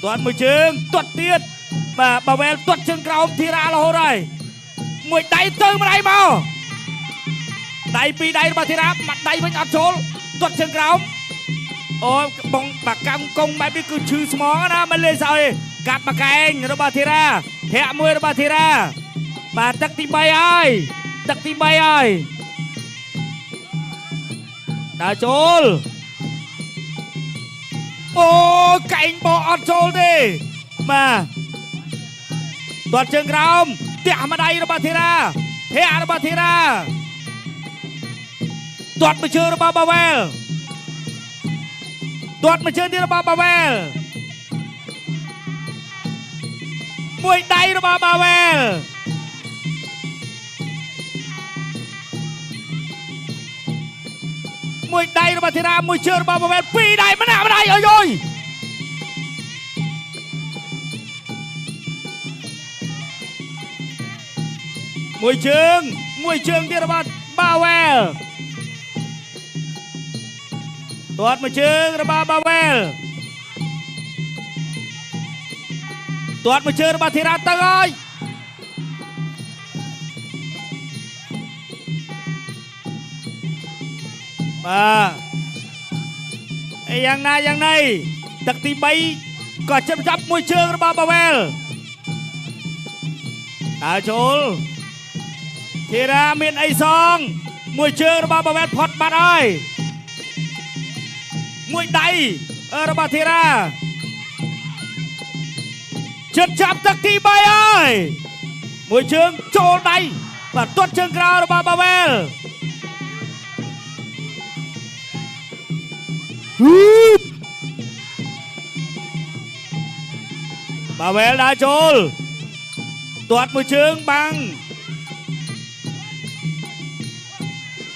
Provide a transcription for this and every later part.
ទាត់មួយជើងទាត់ទៀតបាទបាវែលទាត់ជើងក្រោមធីរ៉ារហូតហើយមួយដៃទៅម្ដាយមកដៃពីរដៃរបស់ធីរ៉ាមកដៃវិញអត់ចូលទាត់ជើងក្រោមអូបងបាកាំកុងបែបនេះគឺឈឺស្មងណាមិនលេងសើចកាប់បាកែងរបស់ធីរ៉ាធាក់មួយរបស់ធីរ៉ាបាទទឹកទី3ហើយទឹកទី3ហើយដើរចូលអូកែងបោអត់ចូលទេបាទទាត់ជើងក្រោមទះម្ដាយរបស់ធីរ៉ាធាក់របស់ធីរ៉ាទាត់មួយជើងរបស់បាវែលទាត់មួយជើងទៀតរបស់បាវែលមួយដៃរបស់បាវែលមួយដៃរបស់ធីរ៉ាមួយជើងរបស់បាវែលពីរដៃម្នាក់ម្ដាយអើយមួយជើងទៀតរបស់បាវែលទាត់មួយជើងរបស់បាវែលទាត់មួយជើងរបស់ធីរ៉ាទៅហើយបាទយ៉ាងណាយ៉ាងណីទឹកទី3ក៏ចាប់មួយជើងរបស់បាវែលដើរចូលធីរ៉ាមានអីសងមួយជើងរបស់បាវែលផុតបាត់ហើយមួយដៃរបស់ធីរ៉ាជិតចាប់ទឹកទី3ហើយមួយជើងចូលដៃបាទទាត់ជើងក្រោយរបស់បាវែលបាវែលដើរចូលទាត់មួយជើងបាំង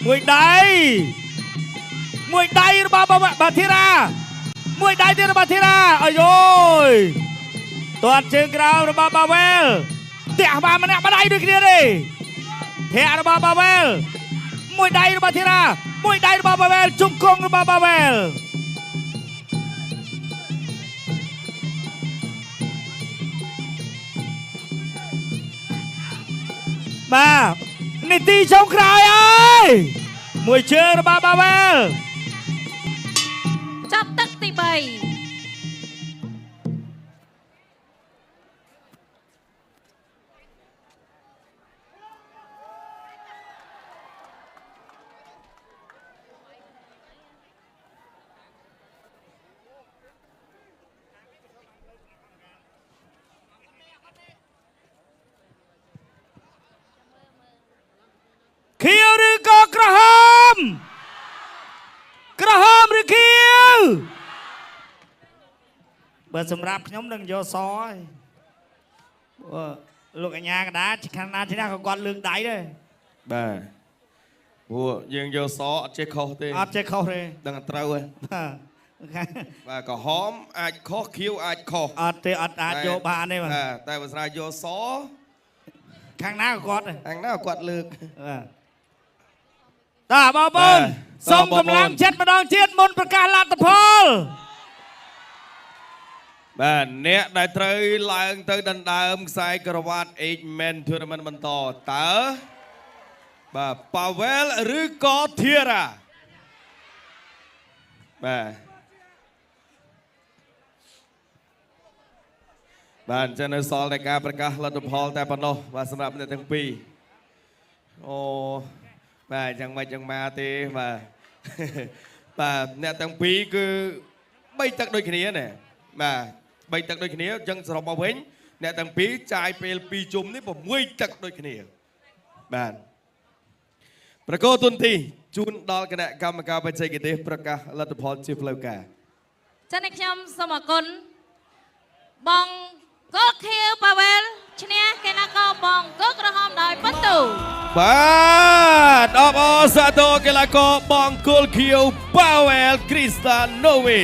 មួយដៃរបស់បាធីរ៉ាមួយដៃទៀតរបស់ធីរ៉ាអាយយទាត់ជើងក្រោមរបស់បាវែលទះបានម្នាក់ម្ដាយដូចគ្នាទេធាក់របស់បាវែលមួយដៃរបស់ធីរ៉ាមួយដៃរបស់បាវែលជង្គង់របស់បាវែលបាទនីតិចុងក្រោយអើយមួយជើងរបស់បាវែលចាប់ទឹកទី3ខៀវឬក៏ក្រហមឬខៀវបើសម្រាប់ខ្ញុំនឹងយកសហើយលោកអញ្ញាកដាខាងណាទីណាក៏គាត់លើកដៃដែរបាទព្រោះយើងយកសអត់ចេះខុសទេដឹងតែត្រូវហើយបាទក្រហមអាចខុសខៀវអាចខុសអត់ទេអត់អាចយកបានទេបាទតែបើស្រាយកសខាងណាក៏គាត់លើកតាបងប្អូនសូមកម្លាំងចិត្តម្ដងទៀតមុនប្រកាសលទ្ធផលបាទអ្នកដែលត្រូវឡើងទៅដណ្ដើមខ្សែក្រវ៉ាត់ 8-man tournament បន្តតើបាទប៉ាវែលឬក៏ធីរ៉ាបាទអញ្ចឹងនៅសល់តែការប្រកាសលទ្ធផលតែប៉ុណ្ណោះបាទសម្រាប់អ្នកទាំងពីរអូបាទយ៉ាងម៉េចយ៉ាងម៉ាទេបាទអ្នកទាំងពីរគឺ3ទឹកដូចគ្នាណាបាទ3ទឹកដូចគ្នាអញ្ចឹងសរុបមកវិញអ្នកទាំងពីរចាយពេល2ជុំនេះ6ទឹកដូចគ្នាបាទប្រកោទុនទីជូនដល់គណៈកម្មការបច្ចេកទេសប្រកាសលទ្ធផលជាផ្លូវការចា៎អ្នកខ្ញុំសូមអរគុណបងកុកខៀវប៉ាវែលឈ្នះកីឡាករបងកុកក្រហមដោយពិន្ទុបាទអបអរសាទរកីឡាករបងគុលខៀវប៉ាវែលគ្រីស្តាណូវី